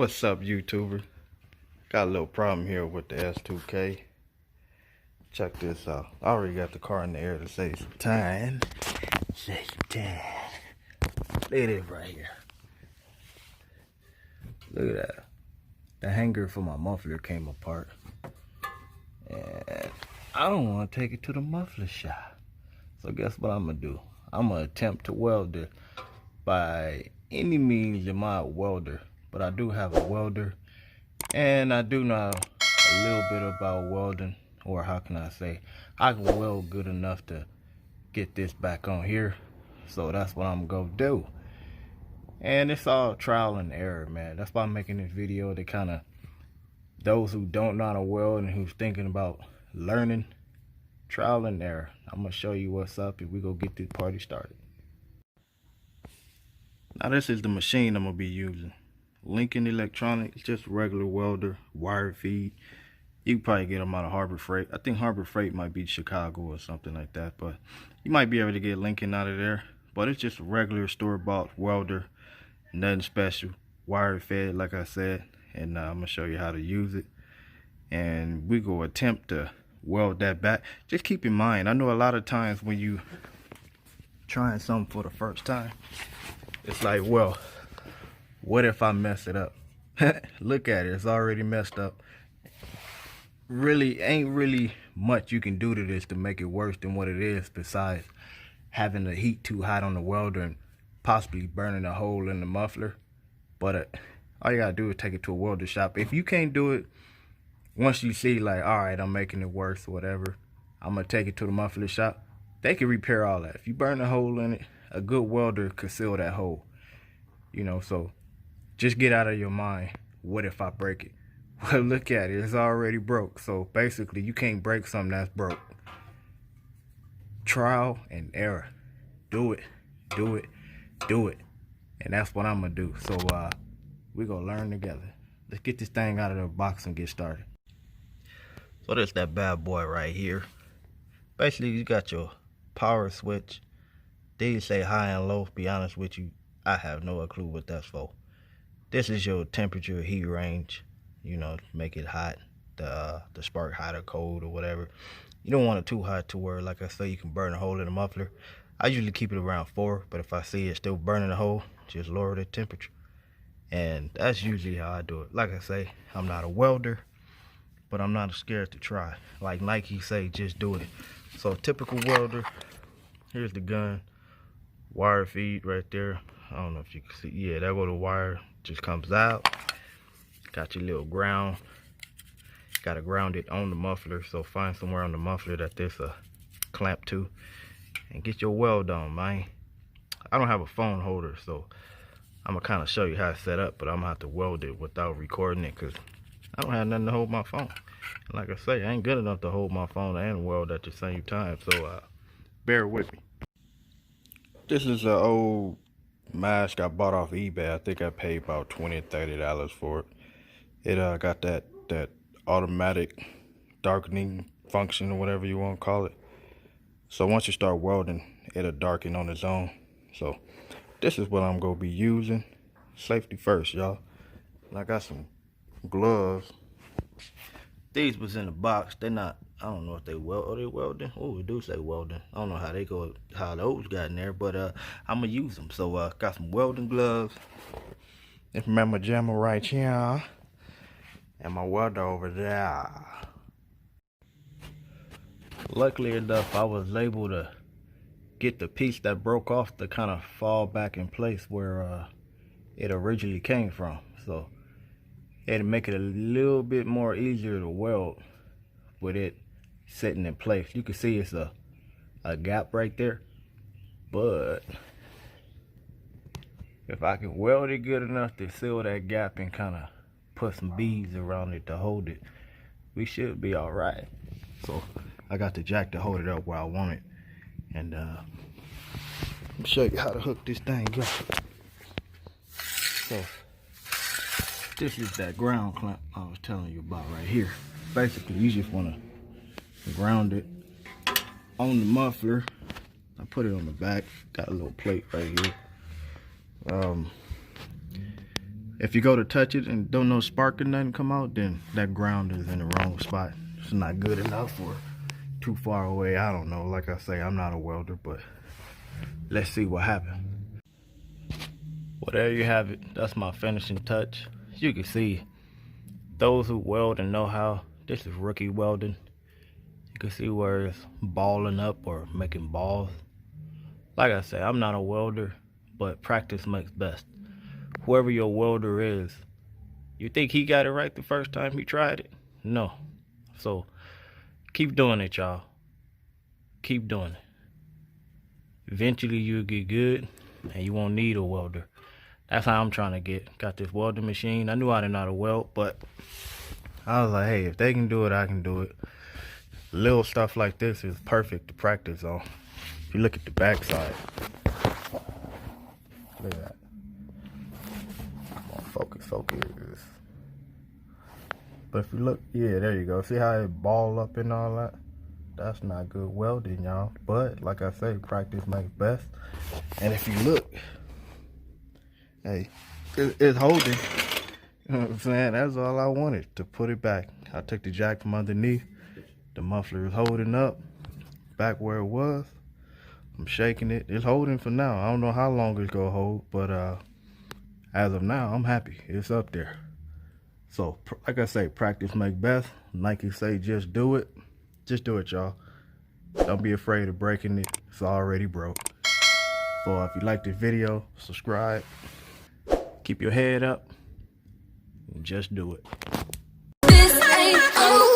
What's up, YouTuber? Got a little problem here with the S2K. Check this out. I already got the car in the air to save some time. Save some time. Look at this right here. Look at that. The hanger for my muffler came apart. And I don't want to take it to the muffler shop. So guess what I'm going to do? I'm going to attempt to weld it by any means in my welder. But I do have a welder. And I do know a little bit about welding. Or how can I say? I can weld good enough to get this back on here. So that's what I'm going to do. And it's all trial and error, man. That's why I'm making this video to kind of those who don't know how to weld and who's thinking about learning, trial and error. I'm going to show you what's up and we go get this party started. Now this is the machine I'm going to be using. Lincoln Electronics, just regular welder, wire feed. You can probably get them out of Harbor Freight. I think Harbor Freight might be Chicago or something like that. But you might be able to get Lincoln out of there. But it's just a regular store-bought welder. Nothing special. Wire fed, like I said. And I'm going to show you how to use it. And we go attempt to weld that back. Just keep in mind, I know a lot of times when you trying something for the first time, it's like, well, what if I mess it up? Look at it. It's already messed up. Really, ain't really much you can do to this to make it worse than what it is, besides having the heat too hot on the welder and possibly burning a hole in the muffler. But all you gotta do is take it to a welder shop. If you can't do it, once you see like, all right, I'm making it worse or whatever, I'm gonna take it to the muffler shop. They can repair all that. If you burn a hole in it, a good welder could seal that hole. You know, so just get out of your mind, what if I break it? Well, look at it, it's already broke. So basically, you can't break something that's broke. Trial and error. Do it, do it, do it. And that's what I'm gonna do. So we're gonna learn together. Let's get this thing out of the box and get started. So there's that bad boy right here. Basically, you got your power switch. These say high and low. Be honest with you, I have no clue what that's for. This is your temperature heat range. You know, make it hot, the spark hot or cold or whatever. You don't want it too hot to where, like I say, you can burn a hole in the muffler. I usually keep it around 4, but if I see it still burning a hole, just lower the temperature. And that's usually how I do it. Like I say, I'm not a welder, but I'm not scared to try. Like Nike say, just do it. So typical welder, here's the gun, wire feed right there. I don't know if you can see. Yeah, there go the wire, just comes out. Got your little ground. Got to ground it on the muffler. So find somewhere on the muffler that there's a clamp to. And get your weld on, man. I don't have a phone holder, so I'm going to kind of show you how it's set up. But I'm going to have to weld it without recording it, because I don't have nothing to hold my phone. And like I say, I ain't good enough to hold my phone and weld at the same time. So bear with me. This is an old mask I bought off eBay. I think I paid about $20, $30 for it. It got that automatic darkening function or whatever you want to call it. So once you start welding, it'll darken on its own. So this is what I'm going to be using. Safety first, y'all. And I got some gloves. These was in the box. They're not, I don't know if they weld. Are they welding? Oh, it do say welding. I don't know how they go, how those got in there, but I'm going to use them. So got some welding gloves. If remember jammer right here. And my welder over there. Luckily enough, I was able to get the piece that broke off to kind of fall back in place where it originally came from. So it'll make it a little bit more easier to weld with it sitting in place. You can see it's a gap right there. But if I can weld it good enough to seal that gap and kind of put some beads around it to hold it, we should be all right. So I got the jack to hold it up where I want it, and let me show you how to hook this thing up. So this is that ground clamp I was telling you about right here. Basically, you just want to ground it on the muffler. I put it on the back, got a little plate right here. If you go to touch it and don't no spark or nothing come out, then that ground is in the wrong spot. It's not good enough or too far away. I don't know. Like I say, I'm not a welder, but let's see what happens. Well, there you have it. That's my finishing touch. You can see, those who weld and know how, this is rookie welding. You can see where it's balling up or making balls. Like I say, I'm not a welder, but practice makes best. Whoever your welder is, you think he got it right the first time he tried it? No. So keep doing it, y'all. Keep doing it. Eventually you'll get good and you won't need a welder. That's how I'm trying to get. Got this welding machine. I knew I didn't know how to weld, but I was like, hey, if they can do it, I can do it. Little stuff like this is perfect to practice on. If you look at the back side, look at that. Focus. But if you look, yeah, there you go. See how it ball up and all that? That's not good welding, y'all. But like I say, practice makes best. And if you look, hey, it's holding. You know what I'm saying? That's all I wanted, to put it back. I took the jack from underneath. The muffler is holding up back where it was. I'm shaking it. It's holding for now. I don't know how long it's gonna hold, but as of now, I'm happy. It's up there. So, like I say, practice makes best. Nike say, just do it. Just do it, y'all. Don't be afraid of breaking it. It's already broke. So, if you like this video, subscribe. Keep your head up. And just do it. This ain't over.